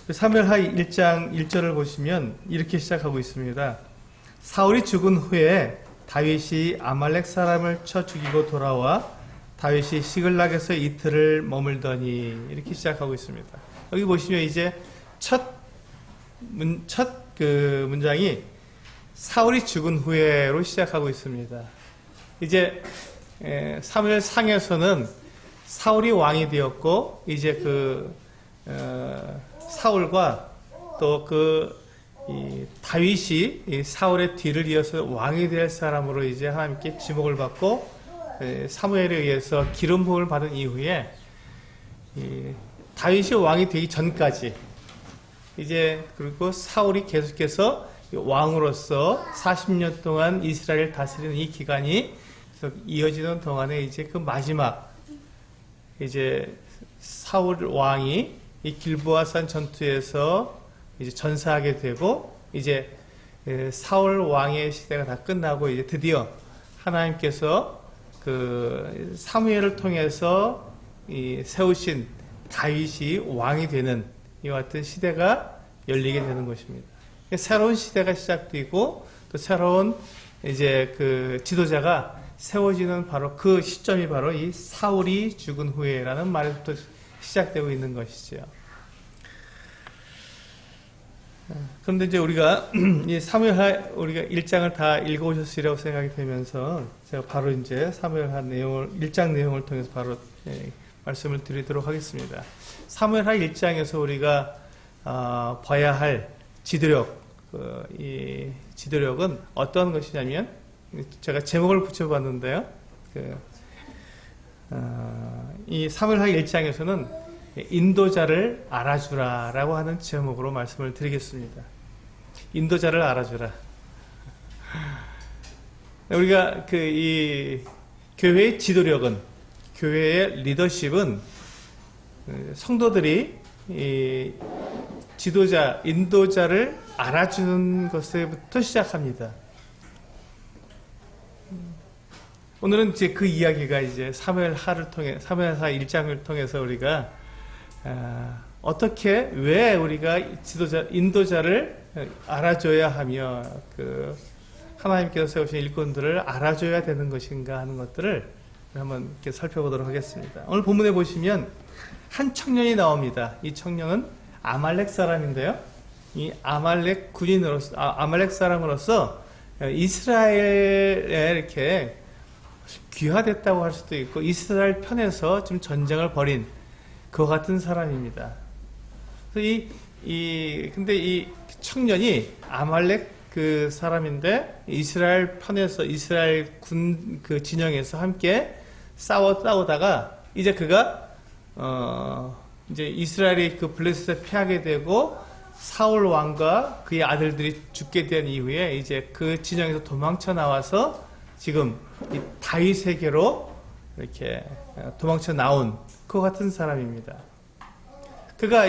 사무엘하 1장 1절을 보시면 이렇게 시작하고 있습니다. 사울이 죽은 후에 다윗이 아말렉 사람을 쳐 죽이고 돌아와 다윗이 시글락에서 이틀을 머물더니 이렇게 시작하고 있습니다. 여기 보시면 이제 첫 문장이 사울이 죽은 후에로 시작하고 있습니다. 이제 사무엘 상에서는 사울이 왕이 되었고 이제 사울과 또 다윗이 이 사울의 뒤를 이어서 왕이 될 사람으로 이제 하나님께 지목을 받고 사무엘에 의해서 기름 부음을 받은 이후에 다윗이 왕이 되기 전까지 이제 그리고 사울이 계속해서 왕으로서 40년 동안 이스라엘을 다스리는 이 기간이 이어지는 동안에 이제 그 마지막 이제 사울 왕이 이 길보아산 전투에서 이제 전사하게 되고 이제 사울 왕의 시대가 다 끝나고 이제 드디어 하나님께서 그 사무엘을 통해서 이 세우신 다윗이 왕이 되는 이와 같은 시대가 열리게 되는 것입니다. 새로운 시대가 시작되고 또 새로운 이제 그 지도자가 세워지는 바로 그 시점이 바로 이 사울이 죽은 후에라는 말부터 시작되고 있는 것이죠. 그런데 이제 우리가 이 사무엘하 우리가 1장을 다 읽어오셨으리라고 생각이 되면서 제가 바로 이제 사무엘하 내용을 1장 내용을 통해서 바로 말씀을 드리도록 하겠습니다. 사무엘하 1장에서 우리가 봐야 할 지도력, 이 지도력은 어떤 것이냐면 제가 제목을 붙여봤는데요. 이 사무엘하 1장에서는 인도자를 알아주라라고 하는 제목으로 말씀을 드리겠습니다. 인도자를 알아주라. 우리가 이 교회의 지도력은, 교회의 리더십은 성도들이 이 지도자, 인도자를 알아주는 것에부터 시작합니다. 오늘은 이제 그 이야기가 이제 사무엘하 1장을 통해서 우리가 어떻게 왜 우리가 인도자를 알아줘야 하며 하나님께서 세우신 일꾼들을 알아줘야 되는 것인가 하는 것들을 한번 이렇게 살펴보도록 하겠습니다. 오늘 본문에 보시면 한 청년이 나옵니다. 이 청년은 아말렉 사람인데요. 이 아말렉 군인으로서, 아말렉 사람으로서 이스라엘에 이렇게 귀화됐다고 할 수도 있고 이스라엘 편에서 좀 전쟁을 벌인 그와 같은 사람입니다. 그래서 근데 이 청년이 아말렉 그 사람인데 이스라엘 편에서 이스라엘 군 그 진영에서 함께 싸우다가 이제 그가 이제 이스라엘이 그 블레셋에 패하게 되고 사울 왕과 그의 아들들이 죽게 된 이후에 이제 그 진영에서 도망쳐 나와서 지금 이 다윗에게로 이렇게 도망쳐 나온 그 같은 사람입니다. 그가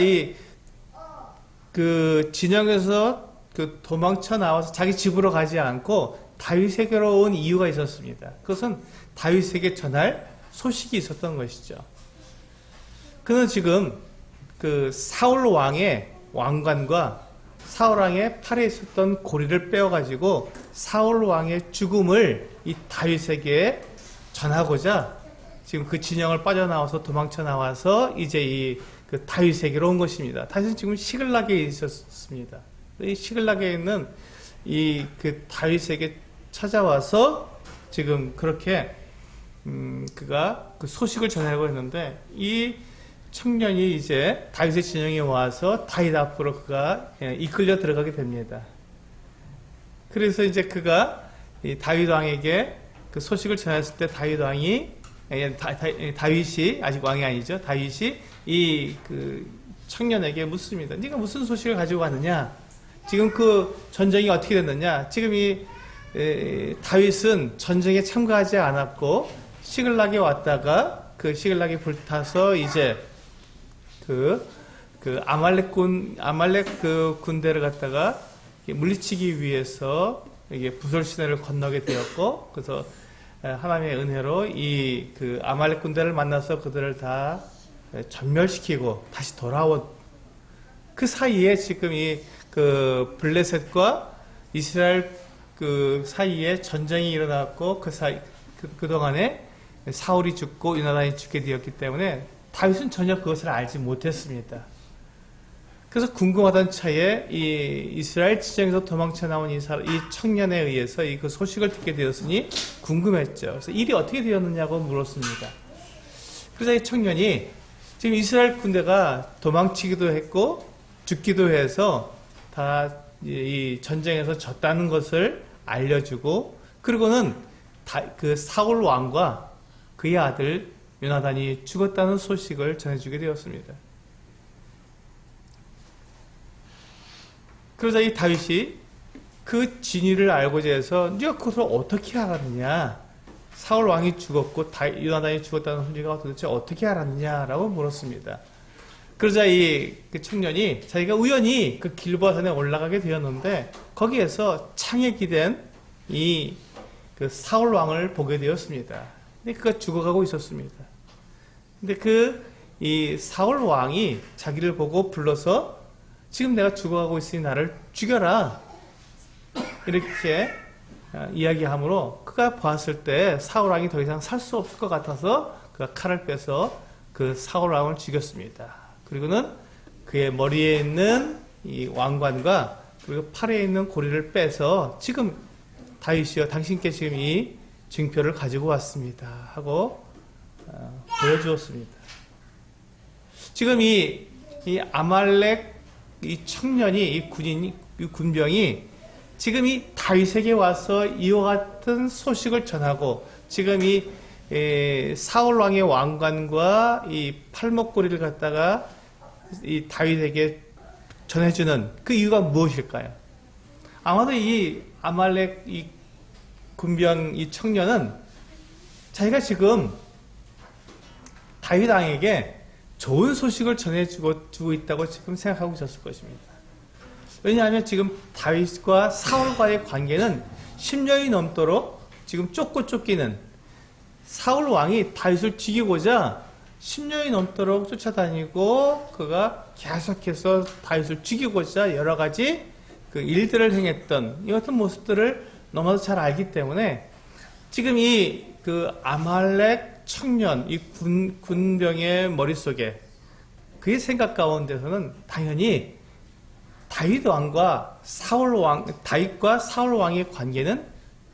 그 진영에서 그 도망쳐 나와서 자기 집으로 가지 않고 다윗에게로 온 이유가 있었습니다. 그것은 다윗에게 전할 소식이 있었던 것이죠. 그는 지금 그 사울 왕의 왕관과 사울 왕의 팔에 있었던 고리를 빼어가지고 사울 왕의 죽음을 이 다윗에게 전하고자 지금 그 진영을 빠져나와서 도망쳐 나와서 이제 그 다윗에게로 온 것입니다. 다윗은 지금 시글락에 있었습니다. 이 시글락에 있는 그 다윗에게 찾아와서 지금 그렇게 그가 그 소식을 전하려고 했는데 이 청년이 이제 다윗의 진영에 와서 다윗 앞으로 그가 이끌려 들어가게 됩니다. 그래서 이제 그가 이 다윗 왕에게 그 소식을 전했을 때 다윗이 아직 왕이 아니죠. 다윗이 그 청년에게 묻습니다. 네가 무슨 소식을 가지고 왔느냐? 지금 그 전쟁이 어떻게 됐느냐? 지금 다윗은 전쟁에 참가하지 않았고 시글락에 왔다가 그 시글락에 불타서 이제 아말렉 그 군대를 갖다가 물리치기 위해서 이게 부솔 시내를 건너게 되었고, 그래서 하나님의 은혜로 그 아말렉 군대를 만나서 그들을 다 전멸시키고 다시 돌아온 그 사이에 지금 이 그 블레셋과 이스라엘 그 사이에 전쟁이 일어났고 그동안에 사울이 죽고 요나단이 죽게 되었기 때문에 다윗은 전혀 그것을 알지 못했습니다. 그래서 궁금하던 차에 이 이스라엘 지정에서 도망쳐 나온 이 청년에 의해서 그 소식을 듣게 되었으니 궁금했죠. 그래서 일이 어떻게 되었느냐고 물었습니다. 그래서 이 청년이 지금 이스라엘 군대가 도망치기도 했고 죽기도 해서 다 이 전쟁에서 졌다는 것을 알려주고, 그리고는 그 사울 왕과 그의 아들 요나단이 죽었다는 소식을 전해주게 되었습니다. 그러자 이 다윗이 그 진위를 알고자 해서 네가 그것을 어떻게 알았느냐, 사울 왕이 죽었고 요나단이 죽었다는 소리가 도대체 어떻게 알았느냐라고 물었습니다. 그러자 그 청년이 자기가 우연히 그 길보아산에 올라가게 되었는데 거기에서 창에 기댄 그 사울 왕을 보게 되었습니다. 근데 그가 죽어가고 있었습니다. 근데 이 사울 왕이 자기를 보고 불러서 지금 내가 죽어가고 있으니 나를 죽여라, 이렇게 이야기하므로 그가 봤을 때 사울 왕이 더 이상 살 수 없을 것 같아서 그가 칼을 빼서 그 사울 왕을 죽였습니다. 그리고는 그의 머리에 있는 이 왕관과 그리고 팔에 있는 고리를 빼서 지금 다윗이여 당신께 지금 이 증표를 가지고 왔습니다 하고 보여주었습니다. 지금 이 아말렉 이 청년이 이 군병이 지금 이 다윗에게 와서 이와 같은 소식을 전하고 지금 이 사울 왕의 왕관과 이 팔목고리를 갖다가 이 다윗에게 전해주는 그 이유가 무엇일까요? 아마도 이 아말렉 이 군병 이 청년은 자기가 지금 다윗 왕에게 좋은 소식을 전해주고 있다고 지금 생각하고 있었을 것입니다. 왜냐하면 지금 다윗과 사울과의 관계는 10년이 넘도록 지금 쫓기는 사울 왕이 다윗을 죽이고자 10년이 넘도록 쫓아다니고 그가 계속해서 다윗을 죽이고자 여러 가지 그 일들을 행했던 이 같은 모습들을 너무나도 잘 알기 때문에 지금 그 아말렉 청년 이 군병의 머릿속에 그의 생각 가운데서는 당연히 다윗과 사울 왕의 관계는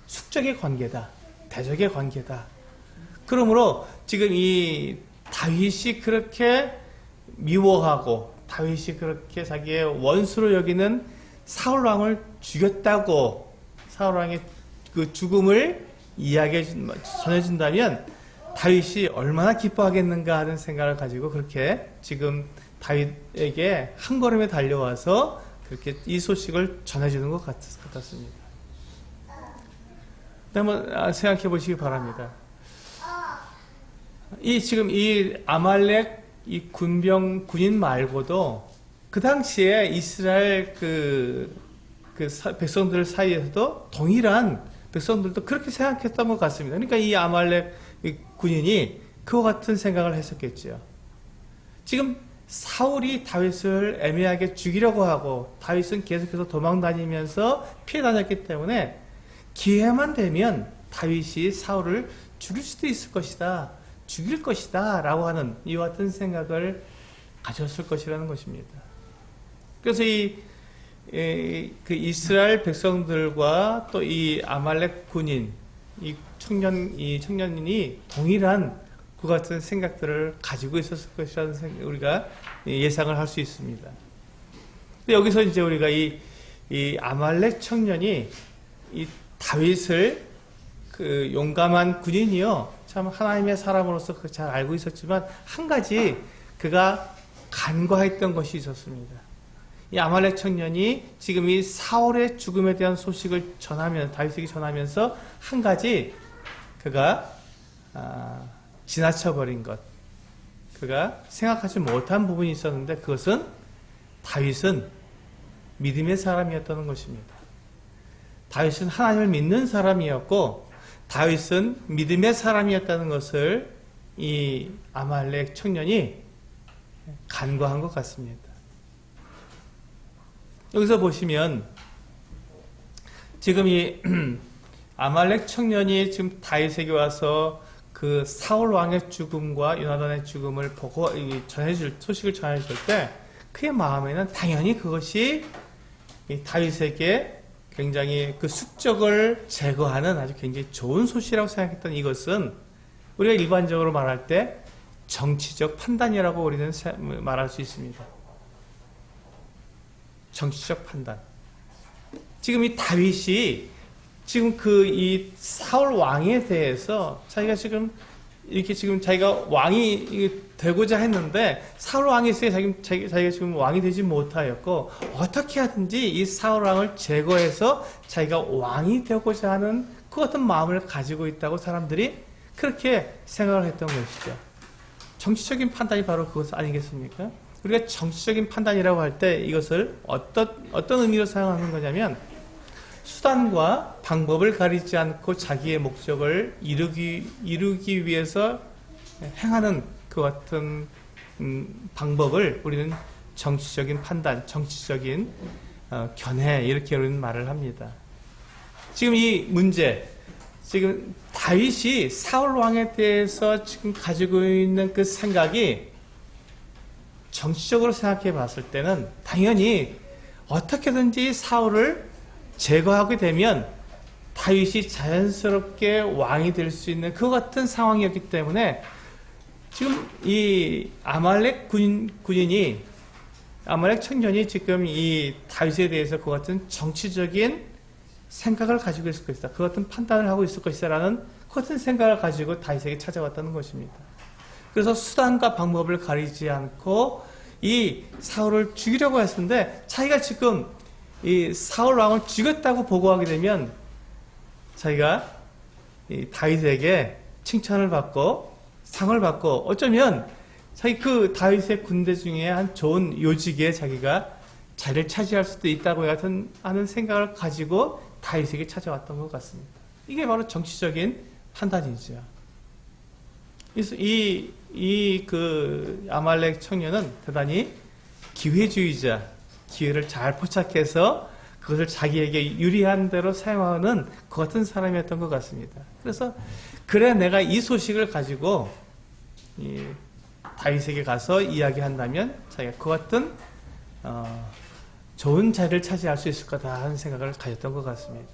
숙적의 관계다, 대적의 관계다. 그러므로 지금 이 다윗이 그렇게 미워하고 다윗이 그렇게 자기의 원수로 여기는 사울 왕을 죽였다고 사울 왕의 그 죽음을 전해준다면 다윗이 얼마나 기뻐하겠는가 하는 생각을 가지고 그렇게 지금 다윗에게 한 걸음에 달려와서 그렇게 이 소식을 전해주는 것 같았습니다. 한번 생각해 보시기 바랍니다. 지금 이 아말렉 이 군인 말고도 그 당시에 이스라엘 백성들 사이에서도 동일한 백성들도 그렇게 생각했던 것 같습니다. 그러니까 이 아말렉 이 군인이 그와 같은 생각을 했었겠죠. 지금 사울이 다윗을 애매하게 죽이려고 하고 다윗은 계속해서 도망 다니면서 피해 다녔기 때문에 기회만 되면 다윗이 사울을 죽일 수도 있을 것이다, 죽일 것이다 라고 하는 이와 같은 생각을 가졌을 것이라는 것입니다. 그래서 그 이스라엘 백성들과 또 이 아말렉 군인 이 청년인이 동일한 그 같은 생각들을 가지고 있었을 것이라는 우리가 예상을 할 수 있습니다. 근데 여기서 이제 우리가 이 아말렉 청년이 이 다윗을 그 용감한 군인이요, 참 하나님의 사람으로서 잘 알고 있었지만 한 가지 그가 간과했던 것이 있었습니다. 이 아말렉 청년이 지금 이 사울의 죽음에 대한 소식을 다윗에게 전하면서 한 가지 그가 지나쳐버린 것, 그가 생각하지 못한 부분이 있었는데 그것은 다윗은 믿음의 사람이었다는 것입니다. 다윗은 하나님을 믿는 사람이었고 다윗은 믿음의 사람이었다는 것을 이 아말렉 청년이 간과한 것 같습니다. 여기서 보시면 지금 이 아말렉 청년이 지금 다윗에게 와서 그 사울 왕의 죽음과 요나단의 죽음을 보고 소식을 전해줄 때 그의 마음에는 당연히 그것이 이 다윗에게 굉장히 그 숙적을 제거하는 아주 굉장히 좋은 소식이라고 생각했던 이것은 우리가 일반적으로 말할 때 정치적 판단이라고 우리는 말할 수 있습니다. 정치적 판단. 지금 이 다윗이 지금 이 사울 왕에 대해서 자기가 지금 이렇게 지금 자기가 왕이 되고자 했는데 사울 왕이 있으니 자기가 지금 왕이 되지 못하였고 어떻게 하든지 이 사울 왕을 제거해서 자기가 왕이 되고자 하는 그 어떤 마음을 가지고 있다고 사람들이 그렇게 생각을 했던 것이죠. 정치적인 판단이 바로 그것 아니겠습니까? 우리가 정치적인 판단이라고 할 때 이것을 어떤 의미로 사용하는 거냐면 수단과 방법을 가리지 않고 자기의 목적을 이루기 위해서 행하는 그 같은 방법을 우리는 정치적인 판단, 정치적인 견해 이렇게 우리는 말을 합니다. 지금 이 문제, 지금 다윗이 사울 왕에 대해서 지금 가지고 있는 그 생각이 정치적으로 생각해 봤을 때는 당연히 어떻게든지 사울을 제거하게 되면 다윗이 자연스럽게 왕이 될 수 있는 그 같은 상황이었기 때문에 지금 이 아말렉 아말렉 청년이 지금 이 다윗에 대해서 그 같은 정치적인 생각을 가지고 있을 것이다. 그 같은 판단을 하고 있을 것이다라는 그 같은 생각을 가지고 다윗에게 찾아왔다는 것입니다. 그래서 수단과 방법을 가리지 않고 이 사울을 죽이려고 했었는데 자기가 지금 이 사울 왕을 죽였다고 보고하게 되면 자기가 이 다윗에게 칭찬을 받고 상을 받고 어쩌면 자기 그 다윗의 군대 중에 한 좋은 요직에 자기가 자리를 차지할 수도 있다고 하는 생각을 가지고 다윗에게 찾아왔던 것 같습니다. 이게 바로 정치적인 판단이죠. 그래서 그 아말렉 청년은 대단히 기회주의자, 기회를 잘 포착해서 그것을 자기에게 유리한 대로 사용하는 그 같은 사람이었던 것 같습니다. 그래서 그래 내가 이 소식을 가지고 다윗에게 가서 이야기한다면 자기가 그 같은 좋은 자리를 차지할 수 있을 거다 하는 생각을 가졌던 것 같습니다.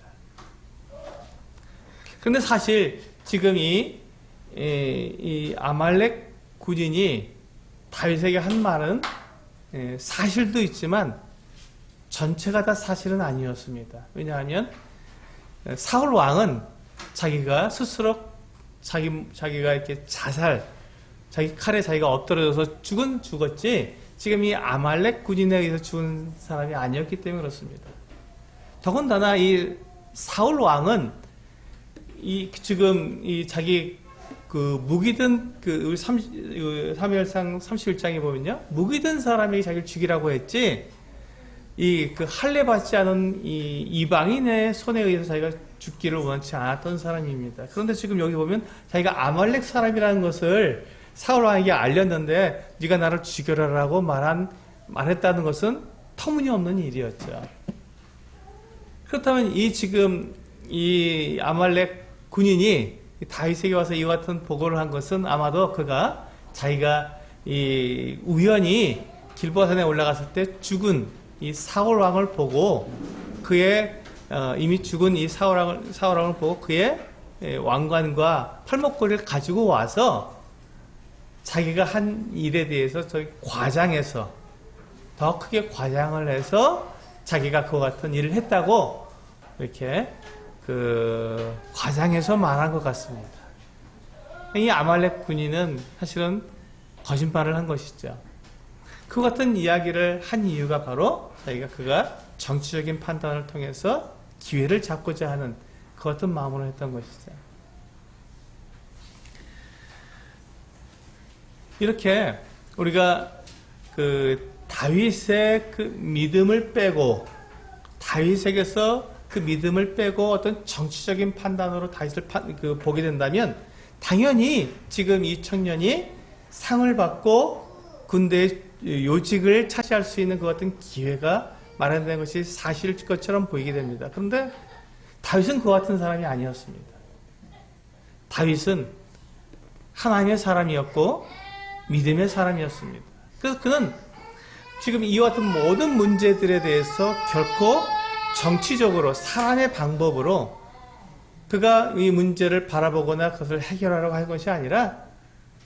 그런데 사실 지금 이 아말렉 군인이 다윗에게 한 말은 사실도 있지만 전체가 다 사실은 아니었습니다. 왜냐하면 사울 왕은 자기가 스스로 자기가 이렇게 자기 칼에 자기가 엎드려져서 죽었지 지금 이 아말렉 군인에 의해서 죽은 사람이 아니었기 때문에 그렇습니다. 더군다나 이 사울 왕은 지금 자기 그 무기든 우리 사무엘상 31장에 보면요, 무기든 사람에게 자기를 죽이라고 했지 그 할례 받지 않은 이 이방인의 손에 의해서 자기가 죽기를 원치 않았던 사람입니다. 그런데 지금 여기 보면 자기가 아말렉 사람이라는 것을 사울 왕에게 알렸는데 네가 나를 죽여라라고 말했다는 것은 터무니없는 일이었죠. 그렇다면 지금 이 아말렉 군인이 다윗에게 와서 이와 같은 보고를 한 것은 아마도 자기가 우연히 길보아산에 올라갔을 때 죽은 이 사울 왕을 보고 그의 이미 죽은 이 사울 왕을 보고 그의 왕관과 팔목걸이를 가지고 와서 자기가 한 일에 대해서 과장해서 더 크게 과장을 해서 자기가 그와 같은 일을 했다고 이렇게 과장해서 말한 것 같습니다. 이 아말렉 군인은 사실은 거짓말을 한 것이죠. 그 같은 이야기를 한 이유가 바로 그가 정치적인 판단을 통해서 기회를 잡고자 하는 그 같은 마음으로 했던 것이죠. 이렇게 우리가 다윗의 그 믿음을 빼고 다윗에게서 그 믿음을 빼고 어떤 정치적인 판단으로 다윗을 보게 된다면 당연히 지금 이 청년이 상을 받고 군대의 요직을 차지할 수 있는 그 같은 기회가 마련된 것이 사실일 것처럼 보이게 됩니다. 그런데 다윗은 그와 같은 사람이 아니었습니다. 다윗은 하나님의 사람이었고 믿음의 사람이었습니다. 그래서 그는 지금 이와 같은 모든 문제들에 대해서 결코 정치적으로 사람의 방법으로 그가 이 문제를 바라보거나 그것을 해결하려고 할 것이 아니라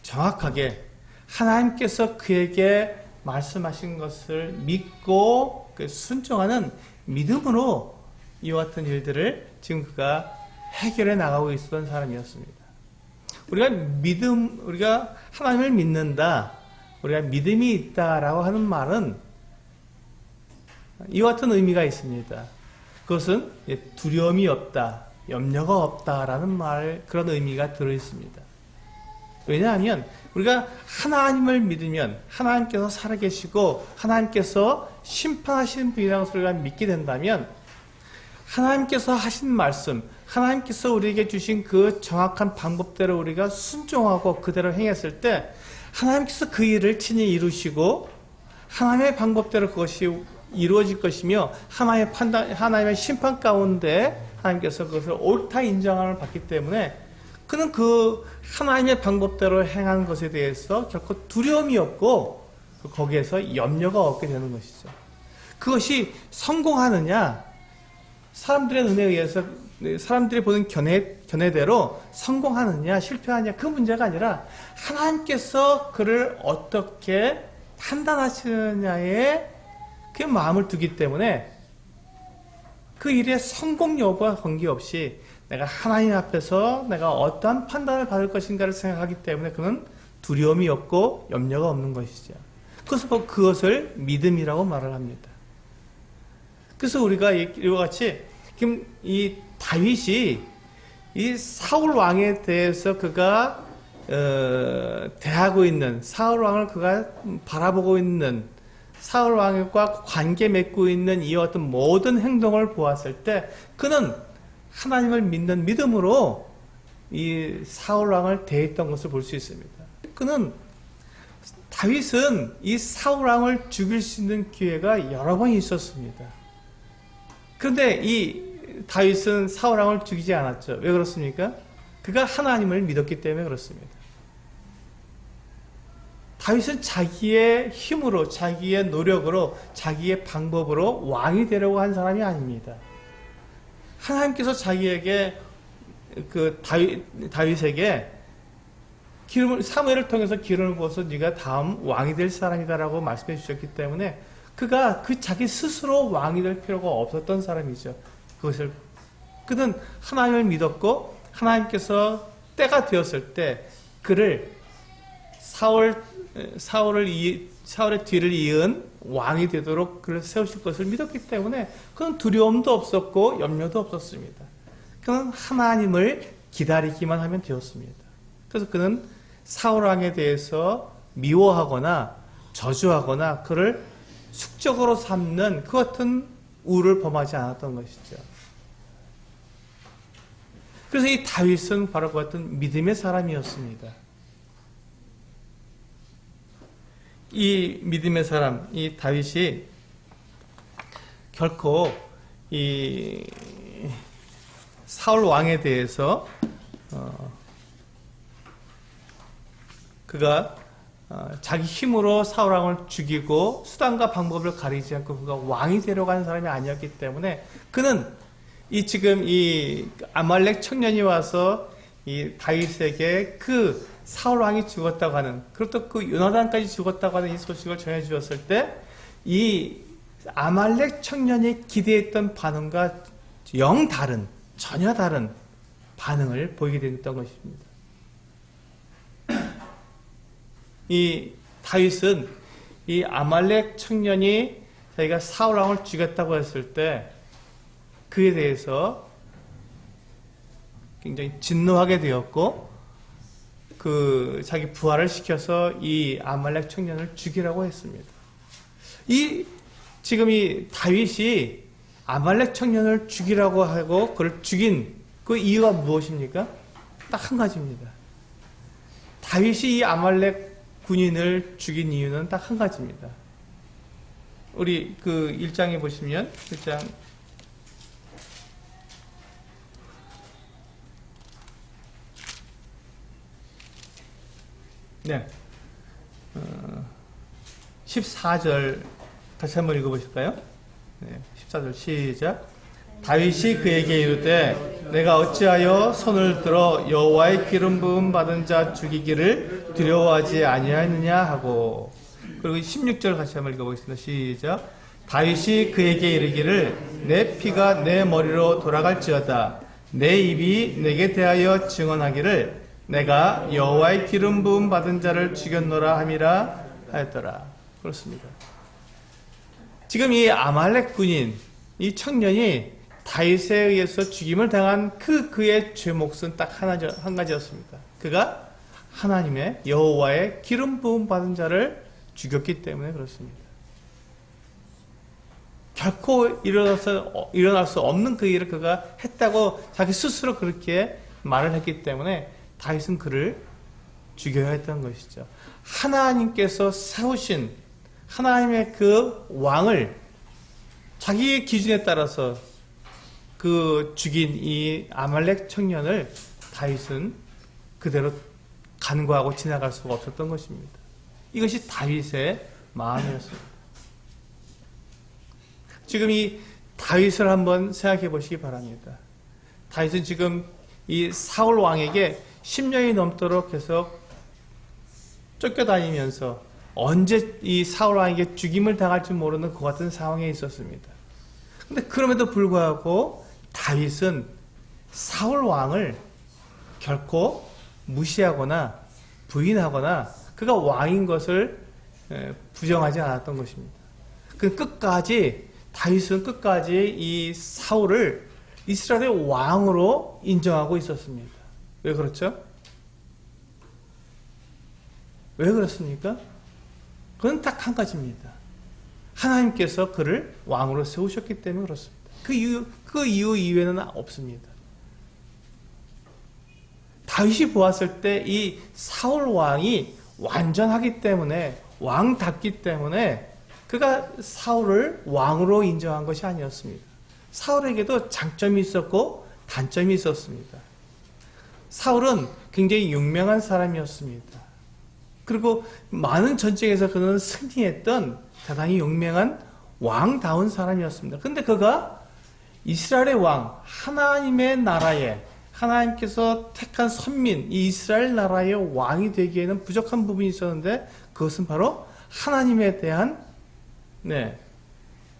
정확하게 하나님께서 그에게 말씀하신 것을 믿고 순종하는 믿음으로 이와 같은 일들을 지금 그가 해결해 나가고 있었던 사람이었습니다. 우리가 하나님을 믿는다, 우리가 믿음이 있다라고 하는 말은 이와 같은 의미가 있습니다. 그것은 두려움이 없다, 염려가 없다라는 그런 의미가 들어있습니다. 왜냐하면 우리가 하나님을 믿으면 하나님께서 살아계시고 하나님께서 심판하시는 분이라는 것을 우리가 믿게 된다면 하나님께서 하신 말씀, 하나님께서 우리에게 주신 그 정확한 방법대로 우리가 순종하고 그대로 행했을 때 하나님께서 그 일을 친히 이루시고 하나님의 방법대로 그것이 이루어질 것이며 하나님의 심판 가운데 하나님께서 그것을 옳다 인정함을 받기 때문에 그는 그 하나님의 방법대로 행한 것에 대해서 결코 두려움이 없고 거기에서 염려가 없게 되는 것이죠. 그것이 성공하느냐, 사람들의 은혜에 의해서 사람들이 보는 견해대로 성공하느냐 실패하느냐 그 문제가 아니라 하나님께서 그를 어떻게 판단하시느냐에 그 마음을 두기 때문에 그 일의 성공 여부와 관계없이 내가 하나님 앞에서 내가 어떠한 판단을 받을 것인가를 생각하기 때문에 그는 두려움이 없고 염려가 없는 것이죠. 그래서 그것을 믿음이라고 말을 합니다. 그래서 우리가 이와 같이 지금 이 다윗이 이 사울 왕에 대해서 그가 대하고 있는 사울 왕을 그가 바라보고 있는 사울 왕과 관계 맺고 있는 이와 같은 모든 행동을 보았을 때 그는 하나님을 믿는 믿음으로 이 사울 왕을 대했던 것을 볼 수 있습니다. 다윗은 이 사울 왕을 죽일 수 있는 기회가 여러 번 있었습니다. 그런데 이 다윗은 사울 왕을 죽이지 않았죠. 왜 그렇습니까? 그가 하나님을 믿었기 때문에 그렇습니다. 다윗은 자기의 힘으로, 자기의 노력으로, 자기의 방법으로 왕이 되려고 한 사람이 아닙니다. 하나님께서 자기에게 다윗에게 사무엘을 통해서 기름을 부어서 네가 다음 왕이 될 사람이다라고 말씀해 주셨기 때문에 그가 자기 스스로 왕이 될 필요가 없었던 사람이죠. 그는 하나님을 믿었고 하나님께서 때가 되었을 때 그를 사울의 뒤를 이은 왕이 되도록 그를 세우실 것을 믿었기 때문에 그는 두려움도 없었고 염려도 없었습니다. 그는 하나님을 기다리기만 하면 되었습니다. 그래서 그는 사울 왕에 대해서 미워하거나 저주하거나 그를 숙적으로 삼는 그 같은 우를 범하지 않았던 것이죠. 그래서 이 다윗은 바로 그 같은 믿음의 사람이었습니다. 이 믿음의 사람, 이 다윗이 결코 이 사울 왕에 대해서 그가 자기 힘으로 사울 왕을 죽이고 수단과 방법을 가리지 않고 그가 왕이 되려고 하는 사람이 아니었기 때문에 그는 지금 이 아말렉 청년이 와서 이 다윗에게 그 사울 왕이 죽었다고 하는, 그리고 또 그 요나단까지 죽었다고 하는 이 소식을 전해 주었을 때 이 아말렉 청년이 기대했던 반응과 전혀 다른 반응을 보이게 됐던 것입니다. 이 다윗은 이 아말렉 청년이 자기가 사울 왕을 죽였다고 했을 때 그에 대해서 굉장히 진노하게 되었고 자기 부하를 시켜서 이 아말렉 청년을 죽이라고 했습니다. 지금 이 다윗이 아말렉 청년을 죽이라고 하고 그를 죽인 그 이유가 무엇입니까? 딱 한 가지입니다. 다윗이 이 아말렉 군인을 죽인 이유는 딱 한 가지입니다. 우리 그 1장에 보시면 1장 네. 14절 다시 한번 읽어보실까요? 네, 14절 시작. 다윗이 그에게 이르되 내가 어찌하여 손을 들어 여호와의 기름 부음 받은 자 죽이기를 두려워하지 아니하느냐 하고. 그리고 16절 같이 한번 읽어보겠습니다. 시작. 다윗이 그에게 이르기를 내 피가 내 머리로 돌아갈지어다 내 입이 내게 대하여 증언하기를 내가 여호와의 기름 부음 받은 자를 죽였노라 함이라 하였더라. 그렇습니다. 지금 이 아말렉 군인, 이 청년이 다윗에 의해서 죽임을 당한 그의 죄목은 딱 한 가지였습니다. 그가 하나님의 여호와의 기름 부음 받은 자를 죽였기 때문에 그렇습니다. 결코 일어날 수 없는 그 일을 그가 했다고 자기 스스로 그렇게 말을 했기 때문에 다윗은 그를 죽여야 했던 것이죠. 하나님께서 세우신 하나님의 그 왕을 자기의 기준에 따라서 그 죽인 이 아말렉 청년을 다윗은 그대로 간과하고 지나갈 수가 없었던 것입니다. 이것이 다윗의 마음이었습니다. 지금 이 다윗을 한번 생각해 보시기 바랍니다. 다윗은 지금 이 사울 왕에게 10년이 넘도록 계속 쫓겨다니면서 언제 이 사울 왕에게 죽임을 당할지 모르는 그 같은 상황에 있었습니다. 근데 그럼에도 불구하고 다윗은 사울 왕을 결코 무시하거나 부인하거나 그가 왕인 것을 부정하지 않았던 것입니다. 다윗은 끝까지 이 사울을 이스라엘의 왕으로 인정하고 있었습니다. 왜 그렇죠? 왜 그렇습니까? 그건 딱 한 가지입니다. 하나님께서 그를 왕으로 세우셨기 때문에 그렇습니다. 그 이유 이외에는 없습니다. 다윗이 보았을 때 이 사울 왕이 완전하기 때문에, 왕답기 때문에 그가 사울을 왕으로 인정한 것이 아니었습니다. 사울에게도 장점이 있었고 단점이 있었습니다. 사울은 굉장히 유명한 사람이었습니다. 그리고 많은 전쟁에서 그는 승리했던 대단히 유명한 왕다운 사람이었습니다. 근데 그가 이스라엘의 왕, 하나님의 나라에, 하나님께서 택한 선민, 이 이스라엘 나라의 왕이 되기에는 부족한 부분이 있었는데 그것은 바로 하나님에 대한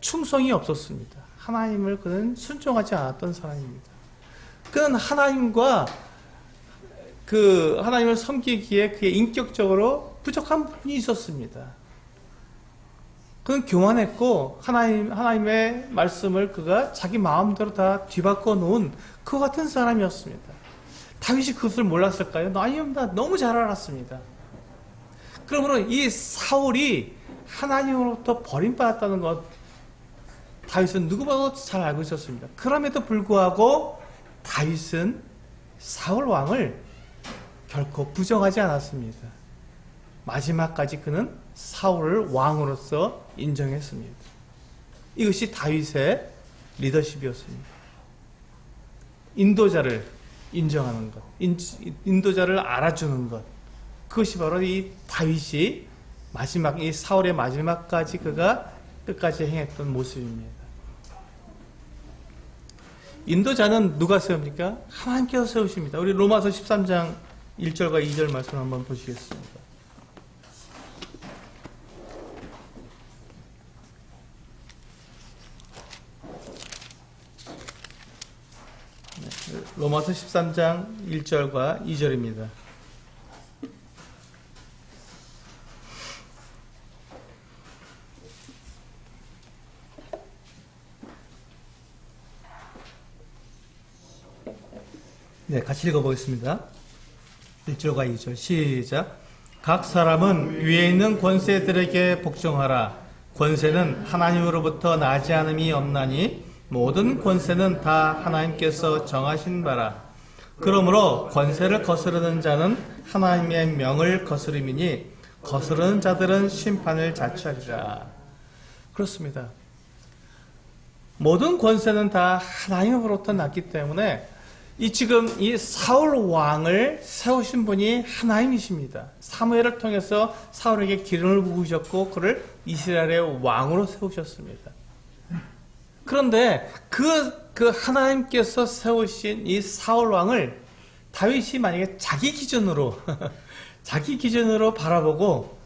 충성이 없었습니다. 하나님을 그는 순종하지 않았던 사람입니다. 그는 하나님을 섬기기에 그의 인격적으로 부족한 부분이 있었습니다. 그는 교만했고 하나님의 말씀을 그가 자기 마음대로 다 뒤바꿔 놓은 그 같은 사람이었습니다. 다윗이 그것을 몰랐을까요? 아닙니다. 너무 잘 알았습니다. 그러므로 이 사울이 하나님으로부터 버림받았다는 것 다윗은 누구보다도 잘 알고 있었습니다. 그럼에도 불구하고 다윗은 사울 왕을 결코 부정하지 않았습니다. 마지막까지 그는 사울을 왕으로서 인정했습니다. 이것이 다윗의 리더십이었습니다. 인도자를 인정하는 것, 인도자를 알아주는 것, 그것이 바로 이 다윗이 이 사울의 마지막까지 그가 끝까지 행했던 모습입니다. 인도자는 누가 세웁니까? 하나님께서 세우십니다. 우리 로마서 13장 1절과 2절 말씀 한번 보시겠습니다. 로마서 13장 1절과 2절입니다. 네, 같이 읽어보겠습니다. 1절과 2절 시작. 각 사람은 위에 있는 권세들에게 복종하라. 권세는 하나님으로부터 나지 않음이 없나니 모든 권세는 다 하나님께서 정하신 바라. 그러므로 권세를 거스르는 자는 하나님의 명을 거스름이니 거스르는 자들은 심판을 자초하리라. 그렇습니다. 모든 권세는 다 하나님으로부터 났기 때문에 지금 이 사울 왕을 세우신 분이 하나님이십니다. 사무엘을 통해서 사울에게 기름을 부으셨고 그를 이스라엘의 왕으로 세우셨습니다. 그런데 그 하나님께서 세우신 이 사울 왕을 다윗이 만약에 자기 기준으로 바라보고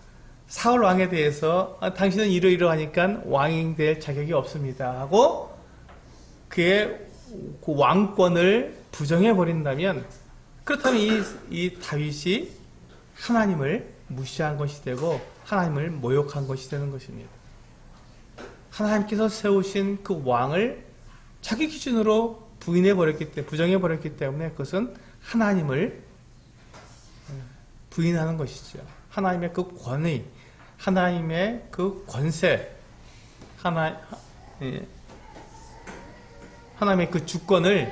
사울 왕에 대해서 당신은 이러이러하니까 왕이 될 자격이 없습니다 하고 그의 그 왕권을 부정해 버린다면, 그렇다면 이 다윗이 하나님을 무시한 것이 되고 하나님을 모욕한 것이 되는 것입니다. 하나님께서 세우신 그 왕을 자기 기준으로 부정해 버렸기 때문에 그것은 하나님을 부인하는 것이죠. 하나님의 그 권위, 하나님의 그 권세, 하나님의 그 주권을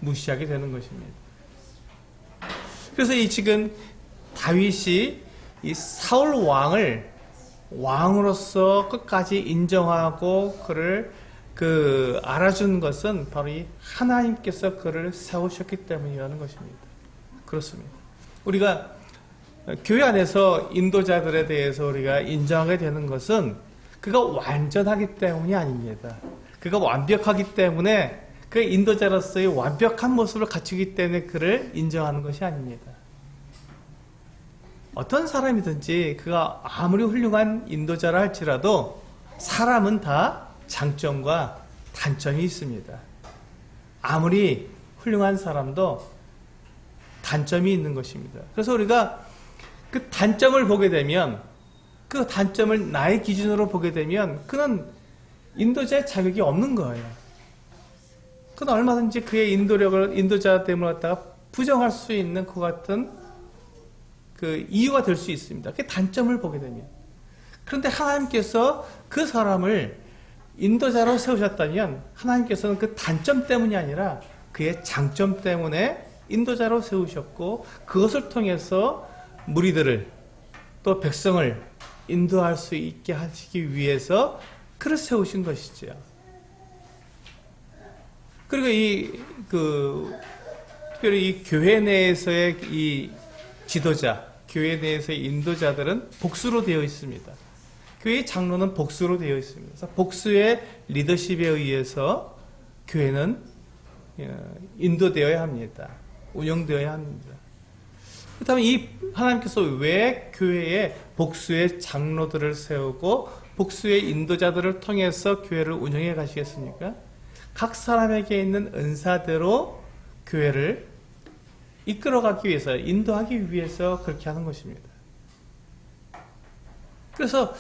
무시하게 되는 것입니다. 그래서 지금 다윗이 이 사울 왕을 왕으로서 끝까지 인정하고 그를 알아준 것은 바로 이 하나님께서 그를 세우셨기 때문이라는 것입니다. 그렇습니다. 우리가 교회 안에서 인도자들에 대해서 우리가 인정하게 되는 것은 그가 완전하기 때문이 아닙니다. 그가 완벽하기 때문에 그 인도자로서의 완벽한 모습을 갖추기 때문에 그를 인정하는 것이 아닙니다. 어떤 사람이든지 그가 아무리 훌륭한 인도자라 할지라도 사람은 다 장점과 단점이 있습니다. 아무리 훌륭한 사람도 단점이 있는 것입니다. 그래서 우리가 그 단점을 보게 되면, 그 단점을 나의 기준으로 보게 되면 그는 인도자의 자격이 없는 거예요. 그는 얼마든지 그의 인도자됨을 갖다가 부정할 수 있는 그 같은 그 이유가 될 수 있습니다. 그 단점을 보게 되면. 그런데 하나님께서 그 사람을 인도자로 세우셨다면 하나님께서는 그 단점 때문이 아니라 그의 장점 때문에 인도자로 세우셨고 그것을 통해서 무리들을 또 백성을 인도할 수 있게 하시기 위해서 그를 세우신 것이죠. 그리고 특별히 이 교회 내에서의 이 지도자, 교회 내에서의 인도자들은 복수로 되어 있습니다. 교회의 장로는 복수로 되어 있습니다. 그래서 복수의 리더십에 의해서 교회는 인도되어야 합니다. 운영되어야 합니다. 그렇다면 이 하나님께서 왜 교회에 복수의 장로들을 세우고 복수의 인도자들을 통해서 교회를 운영해 가시겠습니까? 각 사람에게 있는 은사대로 교회를 이끌어가기 위해서, 인도하기 위해서 그렇게 하는 것입니다. 그래서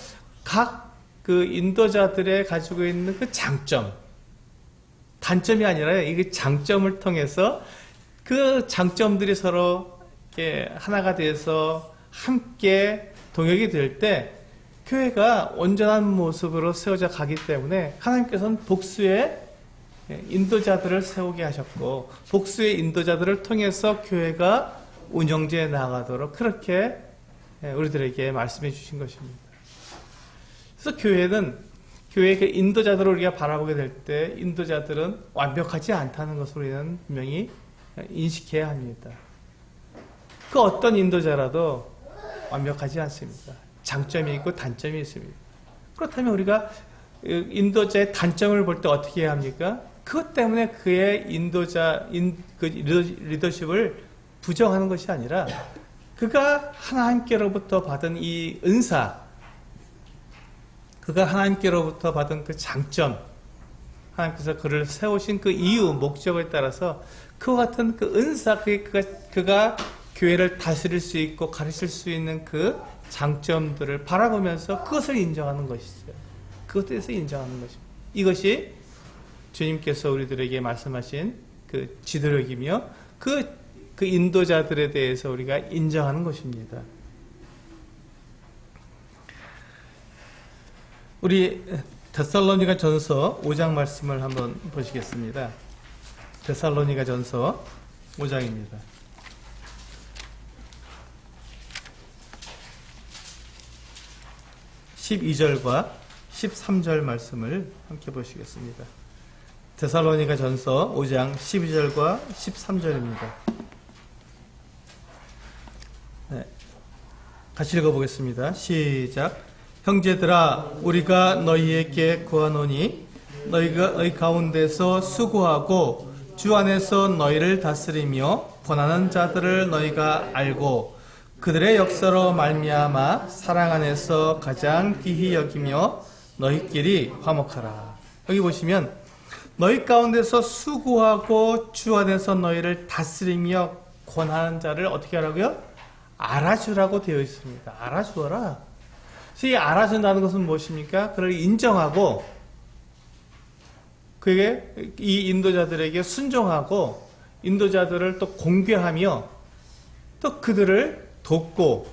각 그 인도자들의 가지고 있는 그 장점, 단점이 아니라 이 장점을 통해서 그 장점들이 서로 이렇게 하나가 돼서 함께 동역이 될 때 교회가 온전한 모습으로 세워져 가기 때문에 하나님께서는 복수의 인도자들을 세우게 하셨고 복수의 인도자들을 통해서 교회가 운영되어 나가도록 그렇게 우리들에게 말씀해 주신 것입니다. 그래서 교회의 그 인도자들을 우리가 바라보게 될 때 인도자들은 완벽하지 않다는 것을 우리는 분명히 인식해야 합니다. 그 어떤 인도자라도 완벽하지 않습니다. 장점이 있고 단점이 있습니다. 그렇다면 우리가 인도자의 단점을 볼 때 어떻게 해야 합니까? 그것 때문에 그의 그 리더십을 부정하는 것이 아니라 그가 하나님께로부터 받은 이 은사, 그가 하나님께로부터 받은 그 장점, 하나님께서 그를 세우신 그 이유, 목적에 따라서 그와 같은 그 은사, 그가 교회를 다스릴 수 있고 가르칠 수 있는 그 장점들을 바라보면서 그것을 인정하는 것이죠. 그것에 대해서 인정하는 것입니다. 이것이 주님께서 우리들에게 말씀하신 그 지도력이며 그 인도자들에 대해서 우리가 인정하는 것입니다. 우리 데살로니가 전서 5장 말씀을 한번 보시겠습니다. 데살로니가 전서 5장입니다. 12절과 13절 말씀을 함께 보시겠습니다. 데살로니가 전서 5장 12절과 13절입니다. 네, 같이 읽어보겠습니다. 시작. 형제들아, 우리가 너희에게 구하노니 너희가 너희 가운데서 수고하고 주 안에서 너희를 다스리며 권하는 자들을 너희가 알고 그들의 역사로 말미암아 사랑 안에서 가장 귀히 여기며 너희끼리 화목하라. 여기 보시면 너희 가운데서 수고하고 주 안에서 너희를 다스리며 권하는 자를 어떻게 하라고요? 알아주라고 되어 있습니다. 알아주어라. 그래서 이 알아준다는 것은 무엇입니까? 그를 인정하고 그에게 이 인도자들에게 순종하고 인도자들을 또 공개하며 또 그들을 돕고